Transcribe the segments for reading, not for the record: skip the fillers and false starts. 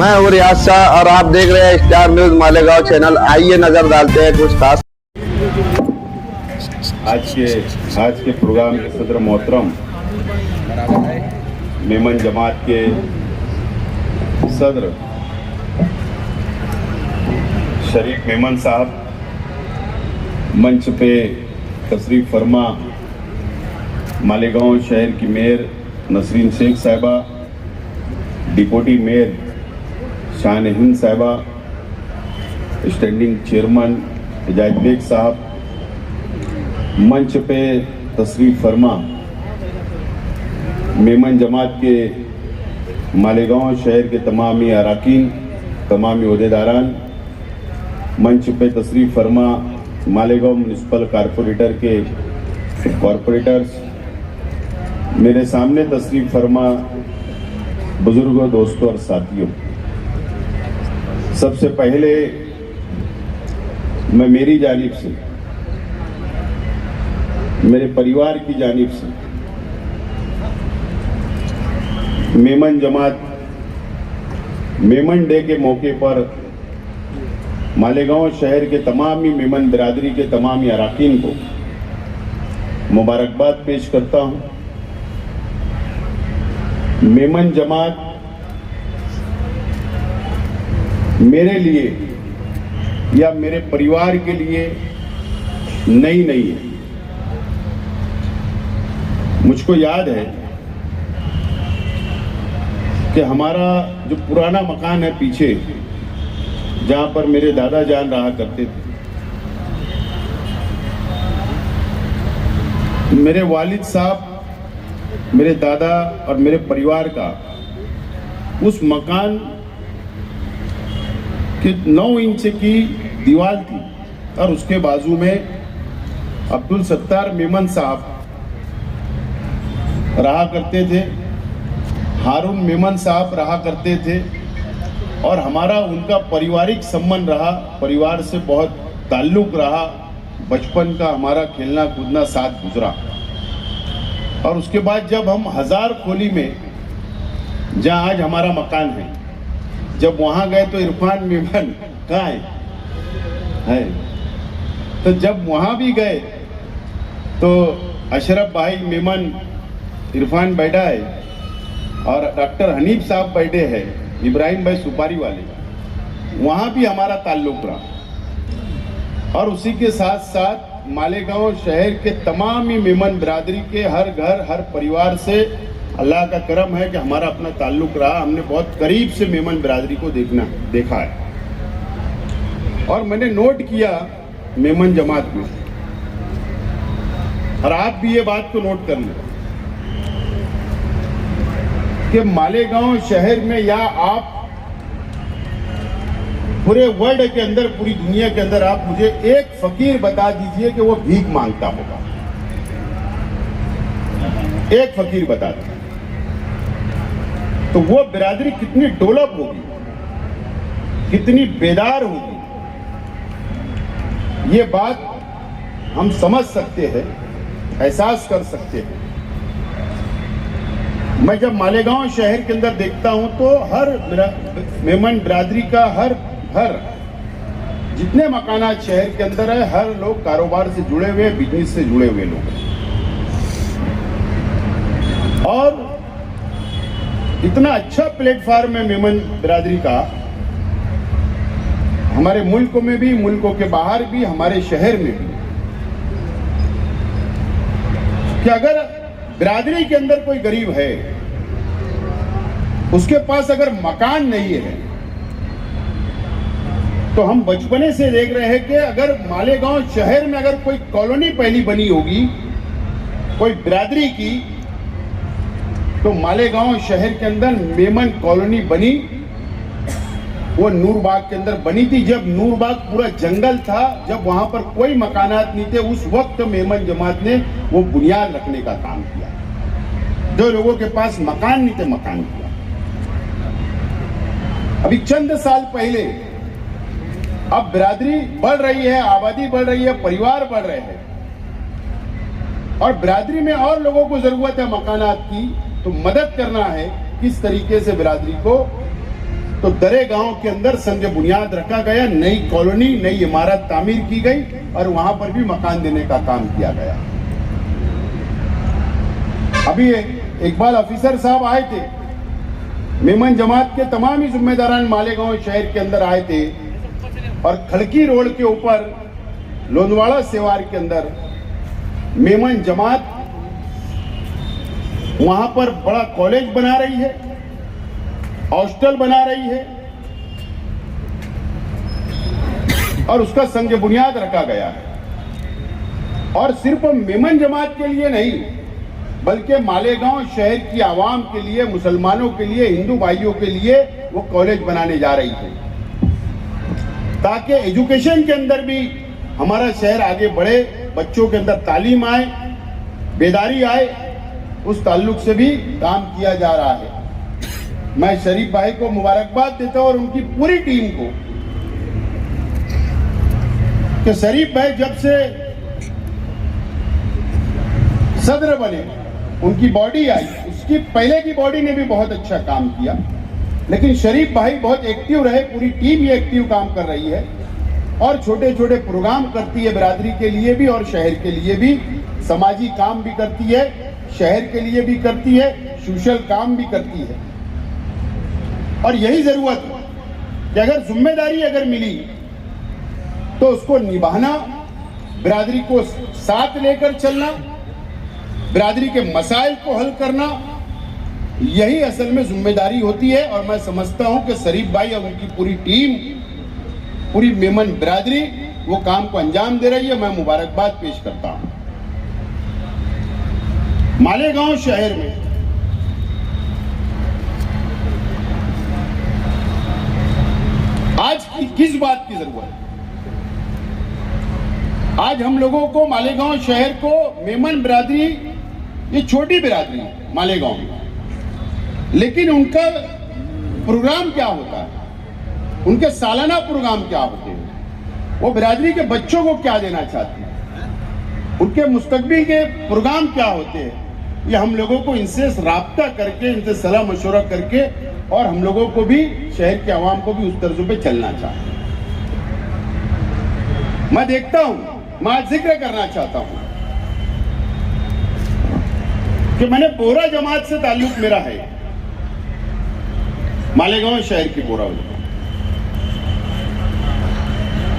मैं हूँ रियाज शाह और आप देख रहे हैं स्टार न्यूज मालेगांव चैनल। आइए नजर डालते हैं कुछ खास। आज के प्रोग्राम के सदर मोहतरम मेमन जमात के सदर शरीफ मेमन साहब, मंच पे तशरीफ फरमा मालेगांव शहर की मेयर नसरीन शेख साहिबा, डिप्टी मेयर शान हिंद साहिबा, स्टैंडिंग चेयरमैन इजाज बेग साहब, मंच पे तशरीफ फरमा मेमन जमात के मालेगांव शहर के तमामी अरकान, तमामी ओहदेदारान, मंच पे तशरीफ फरमा मालेगांव म्यूनिसिपल कॉरपोरेटर के कॉरपोरेटर्स, मेरे सामने तशरीफ फरमा बुजुर्गों, दोस्तों और साथियों। सबसे पहले मैं मेरी जानिब से, मेरे परिवार की जानिब से मेमन जमात मेमन डे के मौके पर मालेगांव शहर के तमामी मेमन बिरादरी के तमामी अरकान को मुबारकबाद पेश करता हूं। मेमन जमात मेरे लिए या मेरे परिवार के लिए नई नहीं है। मुझको याद है कि हमारा जो पुराना मकान है पीछे, जहां पर मेरे दादा जान रहा करते थे, मेरे वालिद साहब, मेरे दादा और मेरे परिवार का उस मकान कि 9 इंच की दीवार थी और उसके बाजू में अब्दुल सत्तार मेमन साहब रहा करते थे, हारून मेमन साहब रहा करते थे और हमारा उनका पारिवारिक संबंध रहा, परिवार से बहुत ताल्लुक रहा, बचपन का हमारा खेलना कूदना साथ गुजरा। और उसके बाद जब हम हजार खोली में, जहां आज हमारा मकान है, जब वहां गए तो इरफान मेमन कहाँ है? तो जब वहां भी गए तो अशरफ भाई मेमन, इरफान बैठा है और डॉक्टर हनीफ साहब बैठे हैं, इब्राहिम भाई सुपारी वाले, वहां भी हमारा ताल्लुक रहा। और उसी के साथ साथ मालेगांव शहर के तमाम ही मेमन बिरादरी के हर घर हर परिवार से अल्लाह का करम है कि हमारा अपना ताल्लुक रहा। हमने बहुत करीब से मेमन बिरादरी को देखा है और मैंने नोट किया मेमन जमात में, और आप भी ये बात को नोट कर लें कि मालेगांव शहर में या आप पूरे वर्ल्ड के अंदर, पूरी दुनिया के अंदर आप मुझे एक फकीर बता दीजिए कि वो भीख मांगता होगा। एक फकीर बता दीजिए तो वो बिरादरी कितनी डेवलप होगी, कितनी बेदार होगी, ये बात हम समझ सकते हैं, एहसास कर सकते हैं। मैं जब मालेगांव शहर के अंदर देखता हूं तो हर मेमन बिरादरी का हर जितने मकानात शहर के अंदर है, हर लोग कारोबार से जुड़े हुए, बिजनेस से जुड़े हुए लोग हैं। और इतना अच्छा प्लेटफॉर्म है मेमन बिरादरी का, हमारे मुल्क में भी, मुल्कों के बाहर भी, हमारे शहर में भी, कि अगर बिरादरी के अंदर कोई गरीब है, उसके पास अगर मकान नहीं है, तो हम बचपने से देख रहे हैं कि अगर मालेगांव शहर में अगर कोई कॉलोनी पहली बनी होगी कोई बिरादरी की, तो मालेगांव शहर के अंदर मेमन कॉलोनी बनी। वो नूरबाग के अंदर बनी थी, जब नूरबाग पूरा जंगल था, जब वहां पर कोई मकानात नहीं थे, उस वक्त मेमन जमात ने वो बुनियाद रखने का काम किया। जो लोगों के पास मकान नहीं थे, मकान किया। अभी चंद साल पहले, अब बिरादरी बढ़ रही है, आबादी बढ़ रही है, परिवार बढ़ रहे हैं और बिरादरी में और लोगों को जरूरत है मकानात की, तो मदद करना है किस तरीके से बिरादरी को तो दरे गांव के अंदर संग बुनियाद रखा गया, नई कॉलोनी, नई इमारत तामीर की गई और वहां पर भी मकान देने का काम किया गया। अभी इकबाल ऑफिसर साहब आए थे, मेमन जमात के तमाम ही जिम्मेदारान मालेगांव शहर के अंदर आए थे और खड़की रोड के ऊपर लोंदवाड़ा सेवार के अंदर मेमन जमात वहां पर बड़ा कॉलेज बना रही है, हॉस्टल बना रही है और उसका संग बुनियाद रखा गया है। और सिर्फ मेमन जमात के लिए नहीं बल्कि मालेगांव शहर की आवाम के लिए, मुसलमानों के लिए, हिंदू भाइयों के लिए वो कॉलेज बनाने जा रही है ताकि एजुकेशन के अंदर भी हमारा शहर आगे बढ़े, बच्चों के अंदर तालीम आए, बेदारी आए, उस ताल्लुक से भी काम किया जा रहा है। मैं शरीफ भाई को मुबारकबाद देता हूं और उनकी पूरी टीम को कि शरीफ भाई जब से सदर बने, उनकी बॉडी आई, उसकी पहले की बॉडी ने भी बहुत अच्छा काम किया, लेकिन शरीफ भाई बहुत एक्टिव रहे, पूरी टीम ये एक्टिव काम कर रही है और छोटे छोटे प्रोग्राम करती है बिरादरी के लिए भी और शहर के लिए भी, समाजी काम भी करती है, शहर के लिए भी करती है, सोशल काम भी करती है। और यही जरूरत है कि अगर जिम्मेदारी अगर मिली तो उसको निभाना, बिरादरी को साथ लेकर चलना, बिरादरी के मसाइल को हल करना, यही असल में जिम्मेदारी होती है। और मैं समझता हूं कि शरीफ भाई और उनकी पूरी टीम, पूरी मेमन बिरादरी वो काम को अंजाम दे रही है। मैं मुबारकबाद पेश करता हूं। मालेगांव शहर में आज की किस बात की जरूरत है? आज हम लोगों को मालेगांव शहर को, मेमन बिरादरी ये छोटी बिरादरी है मालेगांव में, लेकिन उनका प्रोग्राम क्या होता है, उनके सालाना प्रोग्राम क्या होते हैं, वो बिरादरी के बच्चों को क्या देना चाहते हैं, उनके मुस्तकबिल के प्रोग्राम क्या होते हैं, ये हम लोगों को इनसे राब्ता करके, इनसे सलाह मशवरा करके और हम लोगों को भी, शहर के आवाम को भी उस तर्ज पे चलना चाहिए। मैं देखता हूं, मैं जिक्र करना चाहता हूं कि मैंने बोरा जमात से ताल्लुक मेरा है, मालेगांव शहर की बोरा।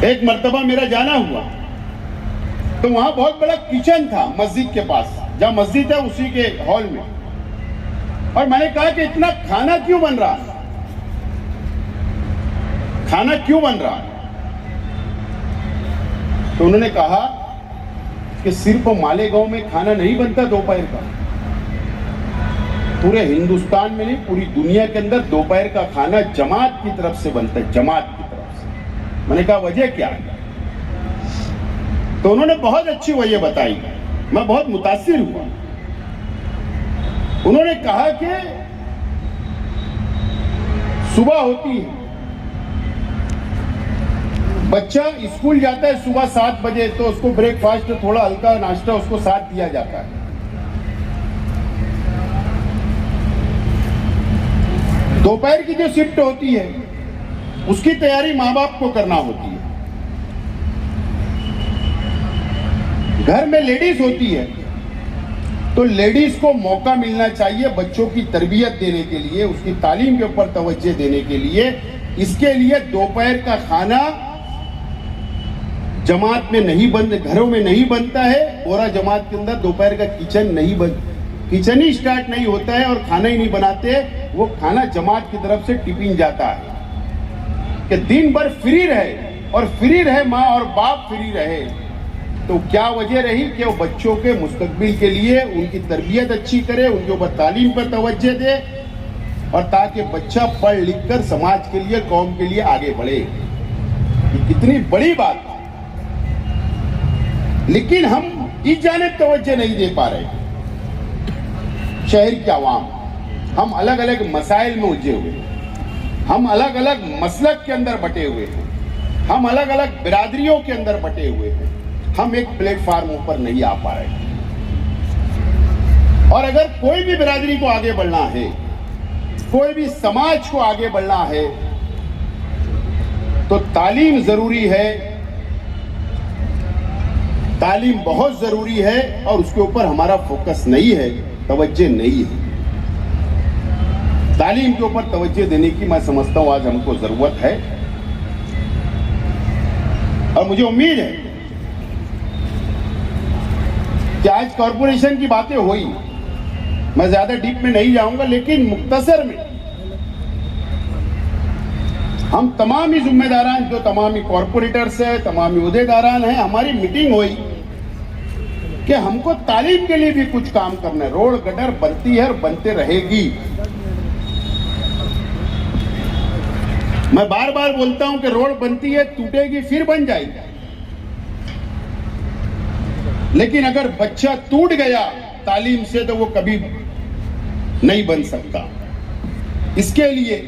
एक मर्तबा मेरा जाना हुआ तो वहां बहुत बड़ा किचन था मस्जिद के पास, जहां मस्जिद है उसी के हॉल में, और मैंने कहा कि इतना खाना क्यों बन रहा है, खाना क्यों बन रहा है? तो उन्होंने कहा कि सिर्फ मालेगांव में खाना नहीं बनता दोपहर का, पूरे हिंदुस्तान में नहीं, पूरी दुनिया के अंदर दोपहर का खाना जमात की तरफ से बनता है, जमात की तरफ से। मैंने कहा वजह क्या है? तो उन्होंने बहुत अच्छी वजह बताई, मैं बहुत मुतासिर हुआ। उन्होंने कहा कि सुबह होती है, बच्चा स्कूल जाता है सुबह 7 बजे, तो उसको ब्रेकफास्ट, थोड़ा हल्का नाश्ता उसको साथ दिया जाता है। दोपहर की जो शिफ्ट होती है उसकी तैयारी माँ बाप को करना होती है, घर में लेडीज होती है, तो लेडीज को मौका मिलना चाहिए बच्चों की तरबियत देने के लिए, उसकी तालीम के ऊपर तवज्जो देने के लिए। इसके लिए दोपहर का खाना जमात में नहीं बन, घरों में नहीं बनता है। बोरा जमात के अंदर दोपहर का किचन ही स्टार्ट नहीं होता है और खाना ही नहीं बनाते। वो खाना जमात की तरफ से टिफिन जाता है कि दिन भर फ्री रहे, और फ्री रहे माँ और बाप फ्री रहे। तो क्या वजह रही कि वो बच्चों के मुस्तकबिल के लिए उनकी तरबियत अच्छी करे, उनके ऊपर तालीम पर तवज्जो दे, और ताकि बच्चा पढ़ लिख कर समाज के लिए, कौम के लिए आगे बढ़े। ये कितनी बड़ी बात है, लेकिन हम इस जानिब तवज्जो नहीं दे पा रहे। शहर के आवाम, हम अलग अलग मसाइल में उलझे हुए हैं, हम अलग अलग मसलक के अंदर बटे हुए हैं, हम अलग अलग बिरादरियों के अंदर बटे हुए हैं, हम एक प्लेटफार्म पर नहीं आ पा रहे। और अगर कोई भी बिरादरी को आगे बढ़ना है, कोई भी समाज को आगे बढ़ना है, तो तालीम जरूरी है, तालीम बहुत जरूरी है और उसके ऊपर हमारा फोकस नहीं है, तवज्जो नहीं है। तालीम के ऊपर तवज्जो देने की मैं समझता हूं आज हमको जरूरत है और मुझे उम्मीद है कि आज कॉरपोरेशन की बातें हुई, मैं ज्यादा डीप में नहीं जाऊंगा, लेकिन मुख्तसर में हम तमाम ही जिम्मेदारान, जो तमाम ही कॉरपोरेटर्स है, तमाम ही उहदेदारान हैं, हमारी मीटिंग हुई कि हमको तालीम के लिए भी कुछ काम करना है। रोड गटर बनती है और बनते रहेगी। मैं बार बार बोलता हूं कि रोड बनती है, टूटेगी, फिर बन जाएगी, लेकिन अगर बच्चा टूट गया तालीम से तो वो कभी नहीं बन सकता। इसके लिए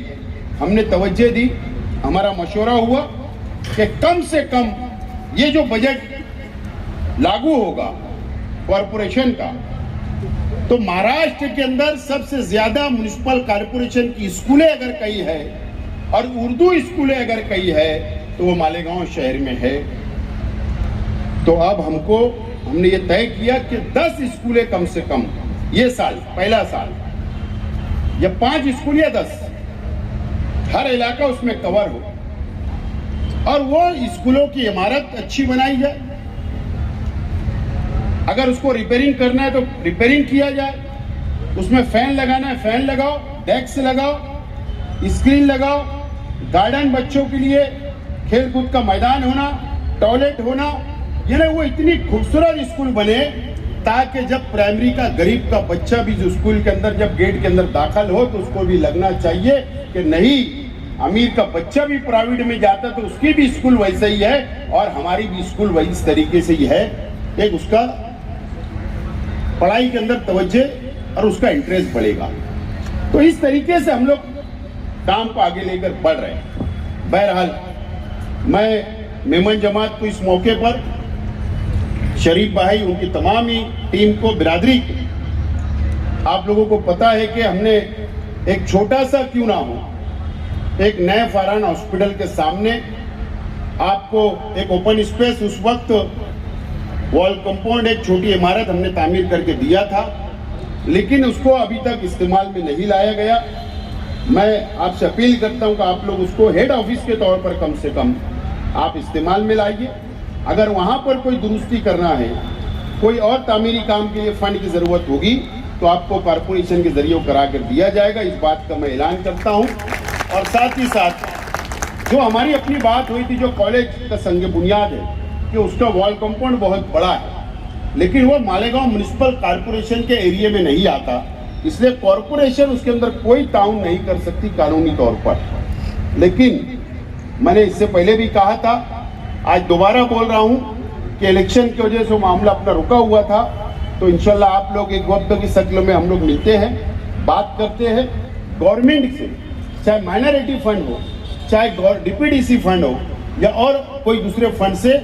हमने तवज्जो दी, हमारा मशवरा हुआ कि कम से कम ये जो बजट लागू होगा कॉरपोरेशन का, तो महाराष्ट्र के अंदर सबसे ज्यादा म्युनिसिपल कॉरपोरेशन की स्कूलें अगर कहीं है और उर्दू स्कूलें अगर कहीं है तो वो मालेगांव शहर में है। तो अब हमने ये तय किया कि 10 स्कूलें कम से कम ये साल, पहला साल, या 5 स्कूल या 10, हर इलाका उसमें कवर हो और वो स्कूलों की इमारत अच्छी बनाई जाए। अगर उसको रिपेयरिंग करना है तो रिपेयरिंग किया जाए, उसमें फैन लगाना है फैन लगाओ, डेस्क लगाओ, स्क्रीन लगाओ, गार्डन बच्चों के लिए खेलकूद का मैदान होना, टॉयलेट होना, यानी वो इतनी खूबसूरत स्कूल बने ताकि जब प्राइमरी का गरीब का बच्चा भी जो स्कूल के अंदर जब गेट के अंदर दाखिल हो तो उसको भी लगना चाहिए कि नहीं, अमीर का बच्चा भी प्राइवेट में जाता तो उसकी भी स्कूल वैसे ही है और हमारी भी स्कूल वही इस तरीके से ही है। एक उसका पढ़ाई के अंदर तवज्जो और उसका इंटरेस्ट बढ़ेगा। तो इस तरीके से हम लोग काम को आगे लेकर बढ़ रहे हैं। बहरहाल मैं मेमन जमात को इस मौके पर, शरीफ भाई, उनकी तमाम ही टीम को, बिरादरी को, आप लोगों को पता है कि हमने एक छोटा सा क्यों ना हो, एक नए फरहान हॉस्पिटल के सामने आपको एक ओपन स्पेस, उस वक्त वॉल कंपाउंड, एक छोटी इमारत हमने तामीर करके दिया था, लेकिन उसको अभी तक इस्तेमाल में नहीं लाया गया। मैं आपसे अपील करता हूं कि आप लोग उसको हेड ऑफिस के तौर पर कम से कम आप इस्तेमाल में लाइए। अगर वहां पर कोई दुरुस्ती करना है, कोई और तामीरी काम के लिए फंड की जरूरत होगी तो आपको कॉरपोरेशन के जरिए करा कर दिया जाएगा। इस बात का मैं ऐलान करता हूं। और साथ ही साथ जो हमारी अपनी बात हुई थी, जो कॉलेज का संग बुनियाद है कि उसका वॉल कंपाउंड बहुत बड़ा है, लेकिन वो मालेगांव म्युनिसिपल कॉरपोरेशन के एरिया में नहीं आता, इसलिए कॉरपोरेशन उसके अंदर कोई ताउन नहीं कर सकती कानूनी तौर पर। लेकिन मैंने इससे पहले भी कहा था, आज दोबारा बोल रहा हूं कि इलेक्शन की वजह से मामला अपना रुका हुआ था, तो इंशाल्लाह आप लोग एक वक्त की शक्ल में हम लोग मिलते हैं, बात करते हैं गवर्नमेंट से, चाहे माइनॉरिटी फंड हो, चाहे डीपीडीसी फंड हो या और कोई दूसरे फंड से,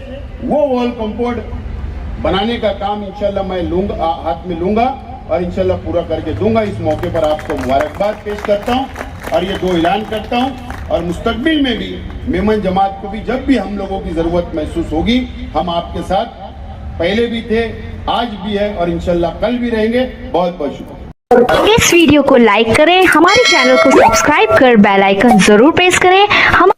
वो वॉल कंपाउंड बनाने का काम इंशाल्लाह मैं लूंगा, हाथ में लूंगा और इंशाल्लाह पूरा करके दूंगा। इस मौके पर आपको मुबारकबाद पेश करता हूं और ये 2 ऐलान करता हूं, और मुस्तकबिल में भी मेमन जमात को भी जब भी हम लोगों की जरूरत महसूस होगी, हम आपके साथ पहले भी थे, आज भी है और इंशाल्लाह कल भी रहेंगे। बहुत बहुत शुक्रिया। इस वीडियो को लाइक करें, हमारे चैनल को सब्सक्राइब कर बेल आइकन जरूर प्रेस करें। हम